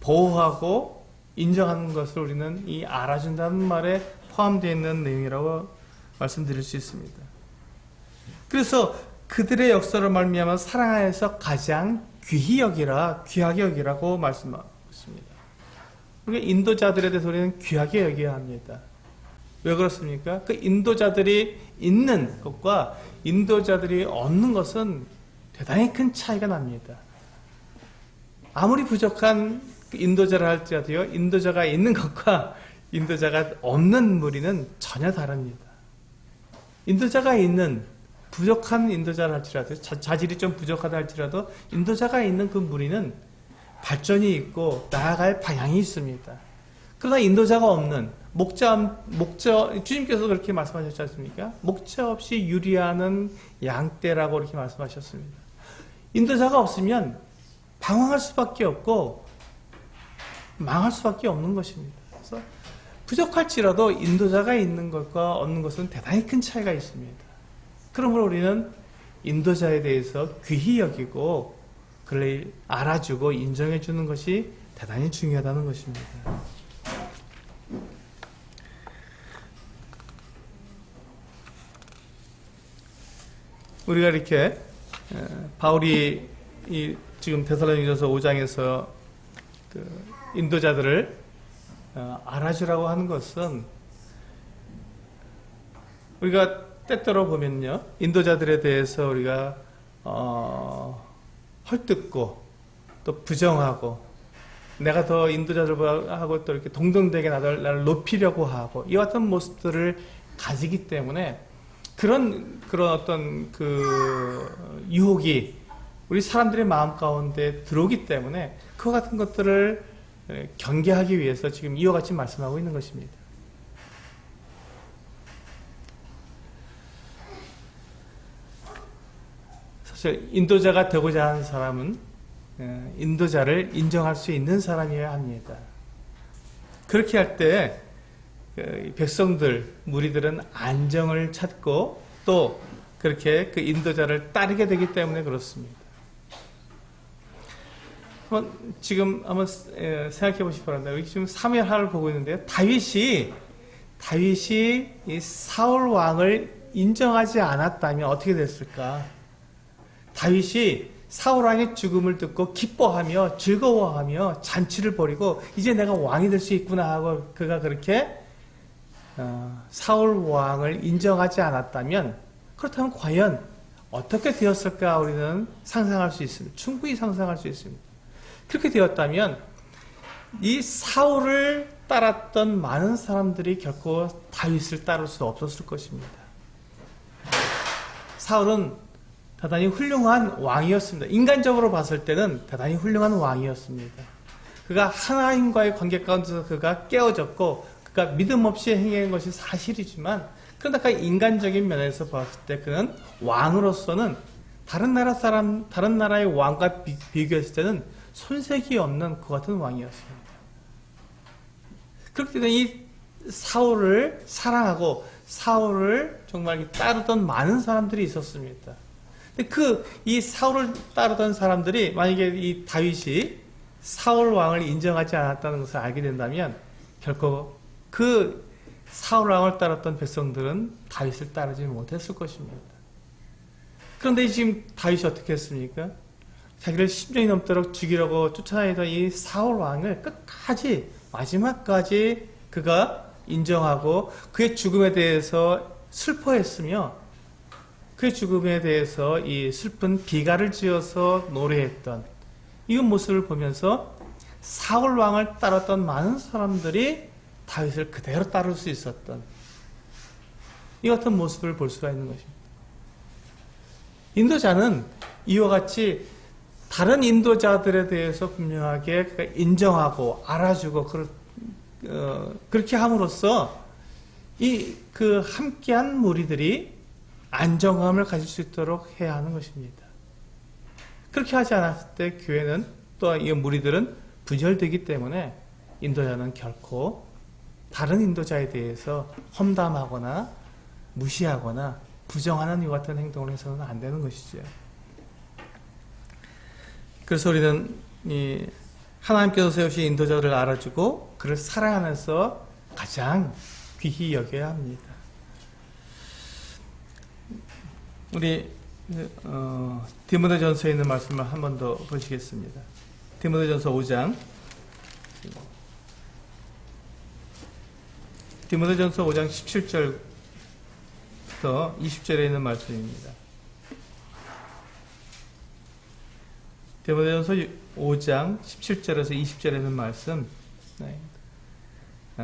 보호하고 인정하는 것을 우리는 이 알아준다는 말에 포함되어 있는 내용이라고 말씀드릴 수 있습니다. 그래서 그들의 역사로 말미암아 사랑 안에서 가장 귀히 여기라, 귀하게 여기라고 말씀하고 있습니다. 우리가 인도자들에 대해서 우리는 귀하게 여겨야 합니다. 왜 그렇습니까? 그 인도자들이 있는 것과 인도자들이 없는 것은 대단히 큰 차이가 납니다. 아무리 부족한 인도자라 할지라도요, 인도자가 있는 것과 인도자가 없는 무리는 전혀 다릅니다. 인도자가 있는 부족한 인도자라 할지라도, 자질이 좀 부족하다 할지라도 인도자가 있는 그 무리는 발전이 있고 나아갈 방향이 있습니다. 그러나 인도자가 없는 주님께서 그렇게 말씀하셨지 않습니까? 목자 없이 유리하는 양떼라고 그렇게 말씀하셨습니다. 인도자가 없으면 방황할 수밖에 없고 망할 수밖에 없는 것입니다. 그래서 부족할지라도 인도자가 있는 것과 없는 것은 대단히 큰 차이가 있습니다. 그러므로 우리는 인도자에 대해서 귀히 여기고 그를 알아주고 인정해 주는 것이 대단히 중요하다는 것입니다. 우리가 이렇게 바울이 지금 데살로니가서 5장에서 그 인도자들을 알아주라고 하는 것은 우리가 때때로 보면요, 인도자들에 대해서 우리가 헐뜯고 또 부정하고 내가 더 인도자들하고 또 이렇게 동등되게 나를 높이려고 하고 이와 같은 모습들을 가지기 때문에 그런 어떤 그 유혹이 우리 사람들의 마음 가운데 들어오기 때문에 그와 같은 것들을 경계하기 위해서 지금 이와 같이 말씀하고 있는 것입니다. 사실 인도자가 되고자 하는 사람은 인도자를 인정할 수 있는 사람이어야 합니다. 그렇게 할 때 백성들, 무리들은 안정을 찾고 또 그렇게 그 인도자를 따르게 되기 때문에 그렇습니다. 지금 한번 생각해 보시기 바랍니다. 여기 지금 사무엘하를 보고 있는데요. 다윗이 이 사울 왕을 인정하지 않았다면 어떻게 됐을까? 다윗이 사울 왕의 죽음을 듣고 기뻐하며 즐거워하며 잔치를 벌이고 이제 내가 왕이 될 수 있구나 하고 그가 그렇게 사울 왕을 인정하지 않았다면 그렇다면 과연 어떻게 되었을까 우리는 상상할 수 있습니다. 충분히 상상할 수 있습니다. 그렇게 되었다면 이 사울을 따랐던 많은 사람들이 결코 다윗을 따를 수 없었을 것입니다. 사울은 대단히 훌륭한 왕이었습니다. 인간적으로 봤을 때는 대단히 훌륭한 왕이었습니다. 그가 하나님과의 관계 가운데서 그가 깨어졌고 그가 믿음 없이 행한 것이 사실이지만 그러나 그 인간적인 면에서 봤을 때 그는 왕으로서는 다른 나라의 왕과 비교했을 때는 손색이 없는 그 같은 왕이었습니다. 그렇기 때문에 이 사울을 사랑하고 사울을 정말 따르던 많은 사람들이 있었습니다. 근데 이 사울을 따르던 사람들이 만약에 이 다윗이 사울 왕을 인정하지 않았다는 것을 알게 된다면 결코 그 사울 왕을 따랐던 백성들은 다윗을 따르지 못했을 것입니다. 그런데 지금 다윗이 어떻게 했습니까? 자기를 10년이 넘도록 죽이려고 쫓아다니던 이 사울 왕을 끝까지 마지막까지 그가 인정하고 그의 죽음에 대해서 슬퍼했으며 그의 죽음에 대해서 이 슬픈 비가를 지어서 노래했던 이 모습을 보면서 사울 왕을 따랐던 많은 사람들이 다윗을 그대로 따를 수 있었던 이 같은 모습을 볼 수가 있는 것입니다. 인도자는 이와 같이 다른 인도자들에 대해서 분명하게 인정하고 알아주고 그렇게 함으로써 그 함께한 무리들이 안정감을 가질 수 있도록 해야 하는 것입니다. 그렇게 하지 않았을 때 교회는 또 이 무리들은 분열되기 때문에 인도자는 결코 다른 인도자에 대해서 험담하거나 무시하거나 부정하는 이와 같은 행동을 해서는 안 되는 것이죠. 그래서 우리는 하나님께서 세우신 인도자들을 알아주고 그를 사랑하면서 가장 귀히 여겨야 합니다. 우리 디모데전서에 있는 말씀을 한 번 더 보시겠습니다. 디모데전서 5장 디모데전서 5장 17절부터 20절에 있는 말씀입니다. 디모데전서 5장 17절에서 20절에 있는 말씀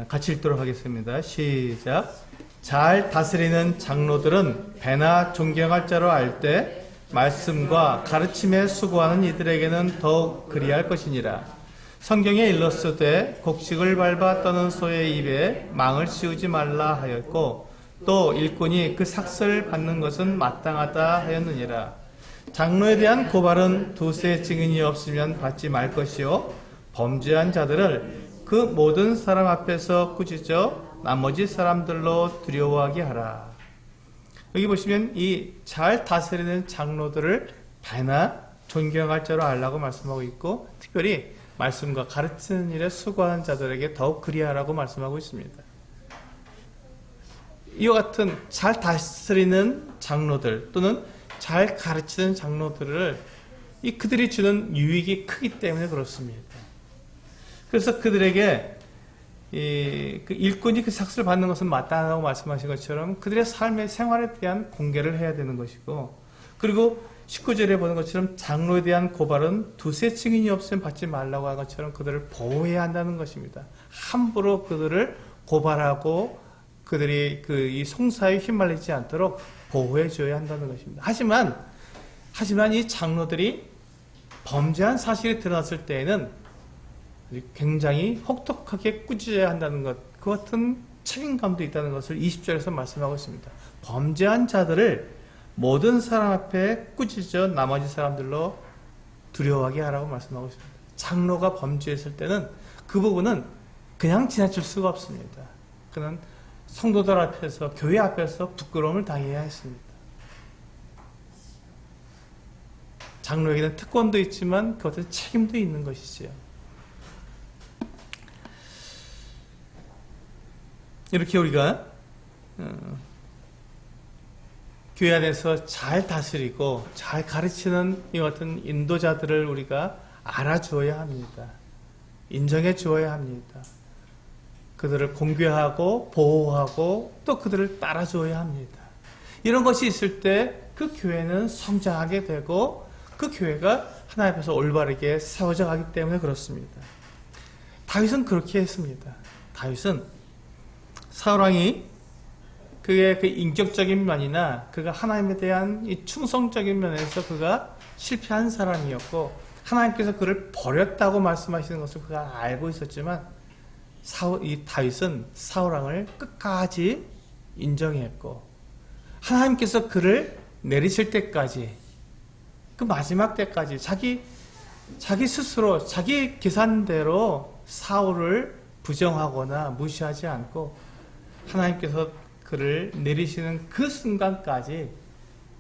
같이 읽도록 하겠습니다. 시작. 잘 다스리는 장로들은 배나 존경할 자로 알 때 말씀과 가르침에 수고하는 이들에게는 더욱 그리할 것이니라. 성경에 일렀으되 곡식을 밟아 떠는 소의 입에 망을 씌우지 말라 하였고 또 일꾼이 그 삭슬 받는 것은 마땅하다 하였느니라. 장로에 대한 고발은 두세 증인이 없으면 받지 말 것이요 범죄한 자들을 그 모든 사람 앞에서 꾸짖어 나머지 사람들로 두려워하게 하라. 여기 보시면 이 잘 다스리는 장로들을 배나 존경할 자로 알라고 말씀하고 있고 특별히 말씀과 가르치는 일에 수고하는 자들에게 더욱 그리하라고 말씀하고 있습니다. 이와 같은 잘 다스리는 장로들 또는 잘 가르치는 장로들을 그들이 주는 유익이 크기 때문에 그렇습니다. 그래서 그들에게 그 일꾼이 그 삭슬을 받는 것은 마땅하다고 말씀하신 것처럼 그들의 삶의 생활에 대한 공개를 해야 되는 것이고 그리고 19절에 보는 것처럼 장로에 대한 고발은 두세 증인이 없으면 받지 말라고 한 것처럼 그들을 보호해야 한다는 것입니다. 함부로 그들을 고발하고 그들이 이 송사에 휘말리지 않도록 보호해 줘야 한다는 것입니다. 하지만 이 장로들이 범죄한 사실이 드러났을 때에는 굉장히 혹독하게 꾸짖어야 한다는 것, 그 같은 책임감도 있다는 것을 20절에서 말씀하고 있습니다. 범죄한 자들을 모든 사람 앞에 꾸짖어 나머지 사람들로 두려워하게 하라고 말씀하고 있습니다. 장로가 범죄했을 때는 그 부분은 그냥 지나칠 수가 없습니다. 그는 성도들 앞에서, 교회 앞에서 부끄러움을 당해야 했습니다. 장로에게는 특권도 있지만 그것은 책임도 있는 것이지요. 이렇게 우리가 교회 안에서 잘 다스리고 잘 가르치는 이 같은 인도자들을 우리가 알아주어야 합니다. 인정해 주어야 합니다. 그들을 공개하고 보호하고 또 그들을 따라주어야 합니다. 이런 것이 있을 때 그 교회는 성장하게 되고 그 교회가 하나님 앞에서 올바르게 세워져 가기 때문에 그렇습니다. 다윗은 그렇게 했습니다. 다윗은 사울왕이 그의 그 인격적인 면이나 그가 하나님에 대한 이 충성적인 면에서 그가 실패한 사람이었고 하나님께서 그를 버렸다고 말씀하시는 것을 그가 알고 있었지만 이 다윗은 사울왕을 끝까지 인정했고 하나님께서 그를 내리실 때까지 그 마지막 때까지 자기 스스로 자기 계산대로 사울을 부정하거나 무시하지 않고 하나님께서 그를 내리시는 그 순간까지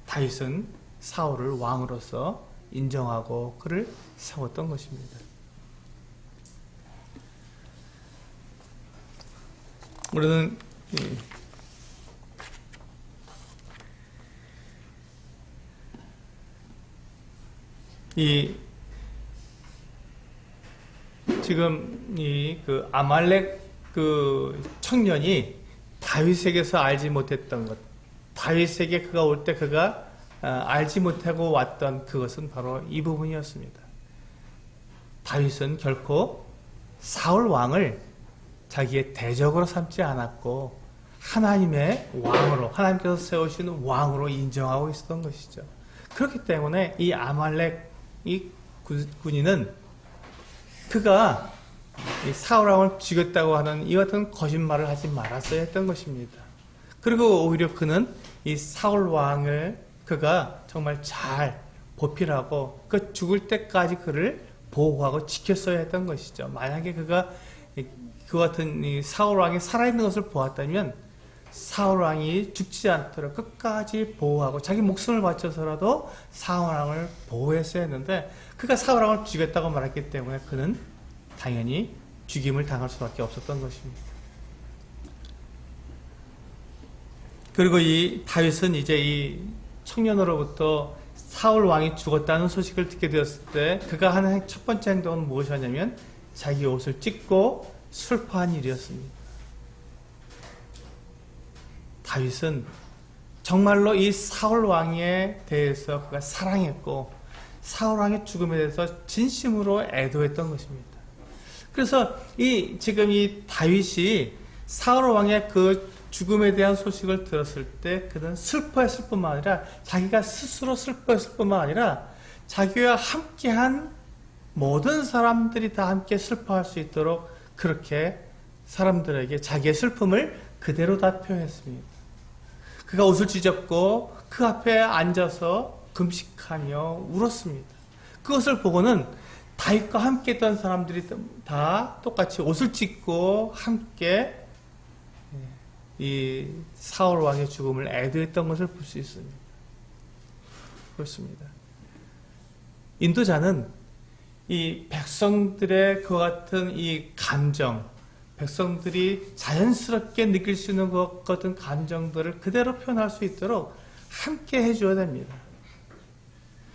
다윗은 사울을 왕으로서 인정하고 그를 세웠던 것입니다. 우리는 지금 그 아말렉 그 청년이 다윗에게서 알지 못했던 것, 다윗에게 그가 올 때 그가 알지 못하고 왔던 그것은 바로 이 부분이었습니다. 다윗은 결코 사울 왕을 자기의 대적으로 삼지 않았고 하나님의 왕으로, 하나님께서 세우신 왕으로 인정하고 있었던 것이죠. 그렇기 때문에 이 아말렉 이 군인은 그가 이 사울 왕을 죽였다고 하는 이 같은 거짓말을 하지 말았어야 했던 것입니다. 그리고 오히려 그는 이 사울 왕을 그가 정말 잘 보필하고 그 죽을 때까지 그를 보호하고 지켰어야 했던 것이죠. 만약에 그가 그 같은 이 사울 왕이 살아있는 것을 보았다면 사울 왕이 죽지 않도록 끝까지 보호하고 자기 목숨을 바쳐서라도 사울 왕을 보호했어야 했는데 그가 사울 왕을 죽였다고 말했기 때문에 그는 당연히 죽임을 당할 수밖에 없었던 것입니다. 그리고 이 다윗은 이제 이 청년으로부터 사울 왕이 죽었다는 소식을 듣게 되었을 때 그가 하는 첫 번째 행동은 무엇이었냐면 자기 옷을 찢고 슬퍼한 일이었습니다. 다윗은 정말로 이 사울 왕에 대해서 그가 사랑했고 사울 왕의 죽음에 대해서 진심으로 애도했던 것입니다. 그래서 지금 이 다윗이 사울 왕의 그 죽음에 대한 소식을 들었을 때 그는 슬퍼했을 뿐만 아니라 자기가 스스로 슬퍼했을 뿐만 아니라 자기와 함께한 모든 사람들이 다 함께 슬퍼할 수 있도록 그렇게 사람들에게 자기의 슬픔을 그대로 다 표현했습니다. 그가 옷을 찢었고 그 앞에 앉아서 금식하며 울었습니다. 그것을 보고는 다윗과 함께 했던 사람들이 다 똑같이 옷을 찢고 함께 이 사울 왕의 죽음을 애도했던 것을 볼 수 있습니다. 그렇습니다. 인도자는 이 백성들의 그 같은 이 감정, 백성들이 자연스럽게 느낄 수 있는 것 같은 감정들을 그대로 표현할 수 있도록 함께 해줘야 됩니다.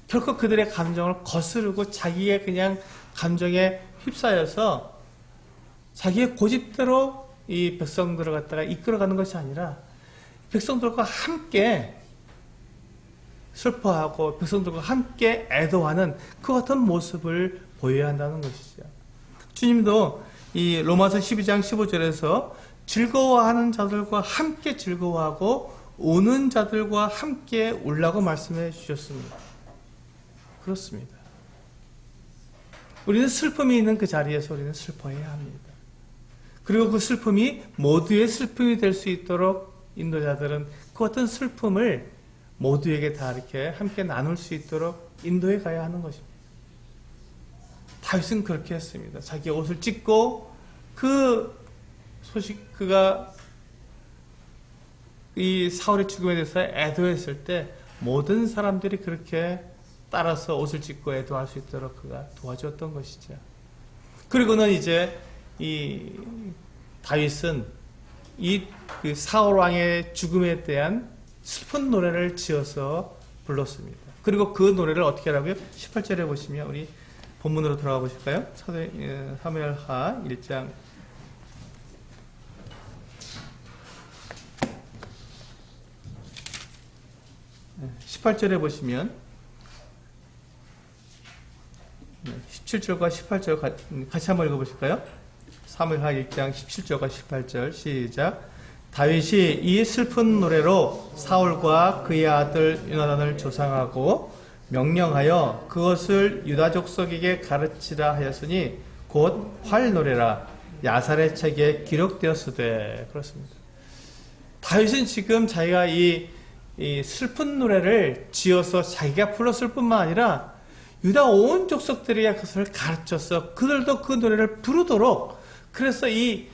결코 그들의 감정을 거스르고 자기의 그냥 감정에 휩싸여서 자기의 고집대로 이 백성들을 갖다가 이끌어가는 것이 아니라 백성들과 함께 슬퍼하고 백성들과 함께 애도하는 그 같은 모습을 보여야 한다는 것이죠. 주님도 이 로마서 12장 15절에서 즐거워하는 자들과 함께 즐거워하고 우는 자들과 함께 울라고 말씀해 주셨습니다. 그렇습니다. 우리는 슬픔이 있는 그 자리에서 우리는 슬퍼해야 합니다. 그리고 그 슬픔이 모두의 슬픔이 될 수 있도록 인도자들은 그 어떤 슬픔을 모두에게 다 이렇게 함께 나눌 수 있도록 인도해 가야 하는 것입니다. 다윗은 그렇게 했습니다. 자기 옷을 찢고 그 소식 그가 이 사울의 죽음에 대해서 애도했을 때 모든 사람들이 그렇게 따라서 옷을 찢고 애도할 수 있도록 그가 도와주었던 것이죠. 그리고는 이제 이 다윗은 그 사울 왕의 죽음에 대한 슬픈 노래를 지어서 불렀습니다. 그리고 그 노래를 어떻게 하라고요? 18절에 보시면 우리 본문으로 돌아가 보실까요? 사무엘하 1장 18절에 보시면 17절과 18절 같이 한번 읽어보실까요? 사무엘하 1장 17절과 18절 시작. 다윗이 이 슬픈 노래로 사울과 그의 아들 요나단을 조상하고 명령하여 그것을 유다 족속에게 가르치라 하였으니 곧 활노래라 야살의 책에 기록되었으되. 그렇습니다. 다윗은 지금 자기가 이 슬픈 노래를 지어서 자기가 불렀을 뿐만 아니라 유다 온 족속들에게 그것을 가르쳐서 그들도 그 노래를 부르도록, 그래서 이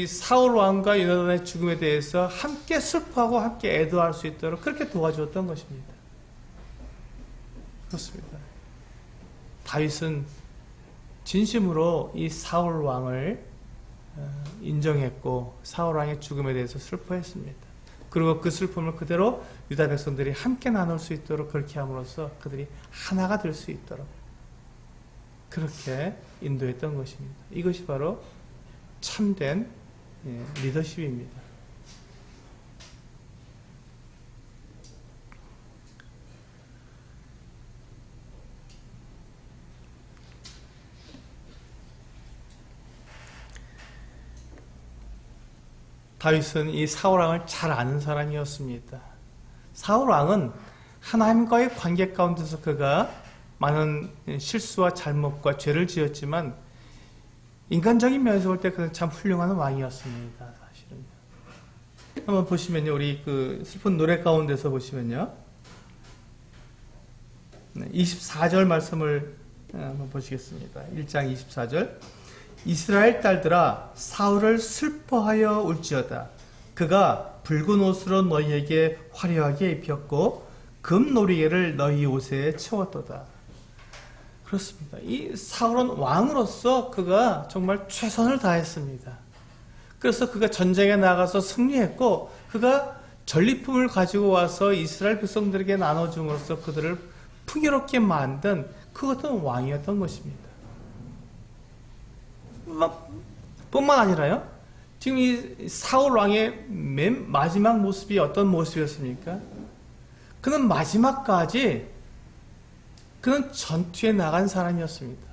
사울 왕과 요나단의 죽음에 대해서 함께 슬퍼하고 함께 애도할 수 있도록 그렇게 도와주었던 것입니다. 그렇습니다. 다윗은 진심으로 이 사울 왕을 인정했고 사울 왕의 죽음에 대해서 슬퍼했습니다. 그리고 그 슬픔을 그대로 유다 백성들이 함께 나눌 수 있도록 그렇게 함으로써 그들이 하나가 될 수 있도록 그렇게 인도했던 것입니다. 이것이 바로 참된 리더십입니다. 다윗은 이 사울왕을 잘 아는 사람이었습니다. 사울왕은 하나님과의 관계 가운데서 그가 많은 실수와 잘못과 죄를 지었지만 인간적인 면에서 볼 때 그는 참 훌륭한 왕이었습니다. 사실은. 한번 보시면요, 우리 그 슬픈 노래 가운데서 보시면요, 24절 말씀을 한번 보시겠습니다. 1장 24절. 이스라엘 딸들아, 사울을 슬퍼하여 울지어다. 그가 붉은 옷으로 너희에게 화려하게 입혔고 금놀이개를 너희 옷에 채웠도다. 그렇습니다. 이 사울은 왕으로서 그가 정말 최선을 다했습니다. 그래서 그가 전쟁에 나가서 승리했고, 그가 전리품을 가지고 와서 이스라엘 백성들에게 나눠줌으로써 그들을 풍요롭게 만든 그 어떤 왕이었던 것입니다. 뿐만 아니라요, 지금 이 사울 왕의 맨 마지막 모습이 어떤 모습이었습니까? 그는 마지막까지 그는 전투에 나간 사람이었습니다.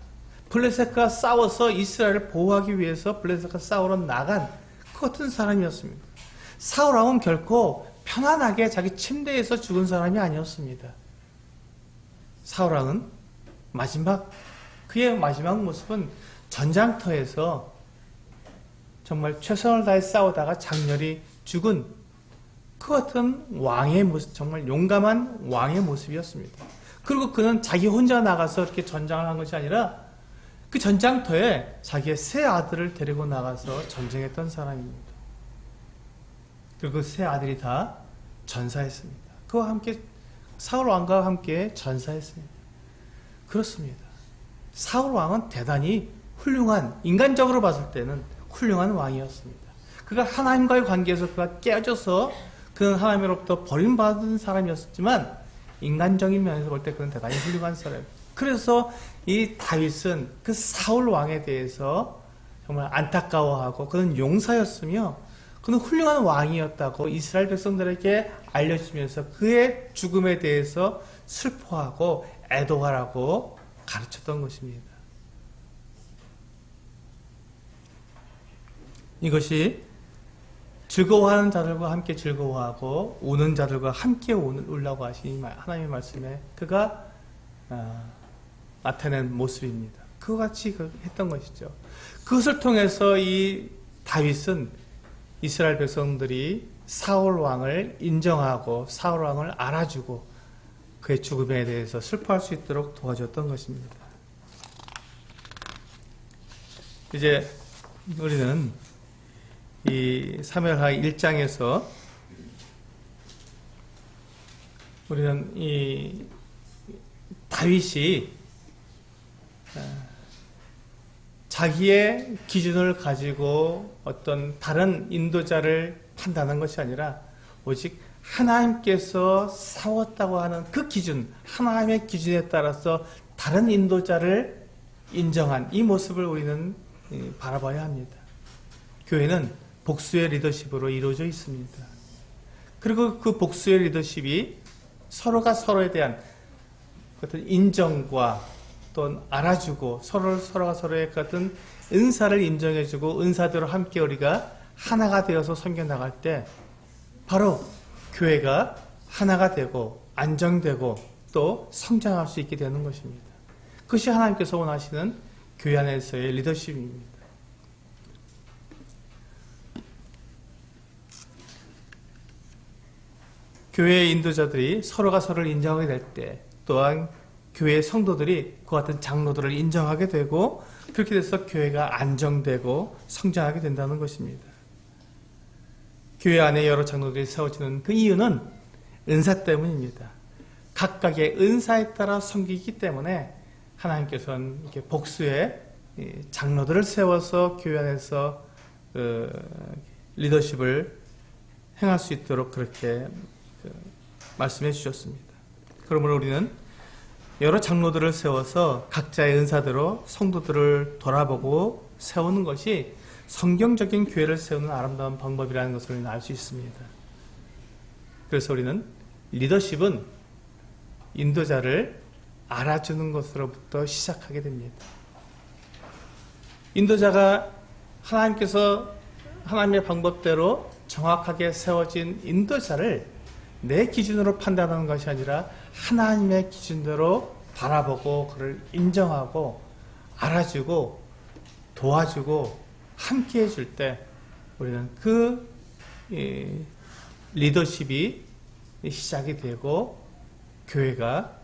블레셋과 싸워서 이스라엘을 보호하기 위해서 블레셋과 싸우러 나간 그 같은 사람이었습니다. 사울 왕은 결코 편안하게 자기 침대에서 죽은 사람이 아니었습니다. 사울 왕은 그의 마지막 모습은 전장터에서 정말 최선을 다해 싸우다가 장렬히 죽은 그 같은 왕의 모습, 정말 용감한 왕의 모습이었습니다. 그리고 그는 자기 혼자 나가서 이렇게 전장을 한 것이 아니라 그 전장터에 자기의 세 아들을 데리고 나가서 전쟁했던 사람입니다. 그리고 그 세 아들이 다 전사했습니다. 그와 함께 사울 왕과 함께 전사했습니다. 그렇습니다. 사울 왕은 대단히 훌륭한, 인간적으로 봤을 때는 훌륭한 왕이었습니다. 그가 하나님과의 관계에서 그가 깨져서 그는 하나님으로부터 버림받은 사람이었지만 인간적인 면에서 볼 때 그는 대단히 훌륭한 사람. 그래서 이 다윗은 그 사울 왕에 대해서 정말 안타까워하고 그는 용사였으며 그는 훌륭한 왕이었다고 이스라엘 백성들에게 알려주면서 그의 죽음에 대해서 슬퍼하고 애도하라고 가르쳤던 것입니다. 이것이 즐거워하는 자들과 함께 즐거워하고 우는 자들과 함께 울라고 하신 하나님의 말씀에 그가 나타낸 모습입니다. 그와 같이 했던 것이죠. 그것을 통해서 이 다윗은 이스라엘 백성들이 사울 왕을 인정하고 사울 왕을 알아주고 그의 죽음에 대해서 슬퍼할 수 있도록 도와줬던 것입니다. 이제 우리는 이 사무엘하 1장에서 우리는 이 다윗이 자기의 기준을 가지고 어떤 다른 인도자를 판단한 것이 아니라 오직 하나님께서 세웠다고 하는 그 기준, 하나님의 기준에 따라서 다른 인도자를 인정한 이 모습을 우리는 바라봐야 합니다. 교회는 복수의 리더십으로 이루어져 있습니다. 그리고 그 복수의 리더십이 서로가 서로에 대한 어떤 인정과 또 알아주고 서로가 서로의 같은 은사를 인정해주고 은사대로 함께 우리가 하나가 되어서 섬겨나갈 때 바로 교회가 하나가 되고 안정되고 또 성장할 수 있게 되는 것입니다. 그것이 하나님께서 원하시는 교회 안에서의 리더십입니다. 교회의 인도자들이 서로가 서로를 인정하게 될 때 또한 교회의 성도들이 그 같은 장로들을 인정하게 되고 그렇게 돼서 교회가 안정되고 성장하게 된다는 것입니다. 교회 안에 여러 장로들이 세워지는 그 이유는 은사 때문입니다. 각각의 은사에 따라 섬기기 때문에 하나님께서는 이렇게 복수의 장로들을 세워서 교회 안에서 리더십을 행할 수 있도록 그렇게 말씀해 주셨습니다. 그러므로 우리는 여러 장로들을 세워서 각자의 은사대로 성도들을 돌아보고 세우는 것이 성경적인 교회를 세우는 아름다운 방법이라는 것을 우리는 알 수 있습니다. 그래서 우리는 리더십은 인도자를 알아주는 것으로부터 시작하게 됩니다. 인도자가 하나님께서 하나님의 방법대로 정확하게 세워진 인도자를 내 기준으로 판단하는 것이 아니라 하나님의 기준대로 바라보고 그를 인정하고 알아주고 도와주고 함께 해줄 때 우리는 그 리더십이 시작이 되고 교회가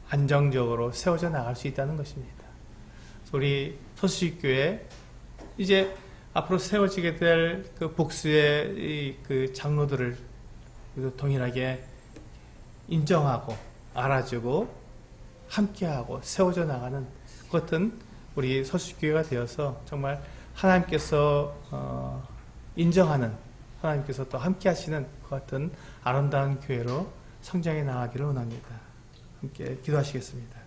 안정적으로 세워져 나갈 수 있다는 것입니다. 우리 서수식교회 이제 앞으로 세워지게 될 그 복수의 그 장로들을 동일하게 인정하고 알아주고 함께하고 세워져 나가는 그 같은 우리 서수교회가 되어서 정말 하나님께서 인정하는, 하나님께서 또 함께 하시는 그 같은 아름다운 교회로 성장해 나가기를 원합니다. 함께 기도하시겠습니다.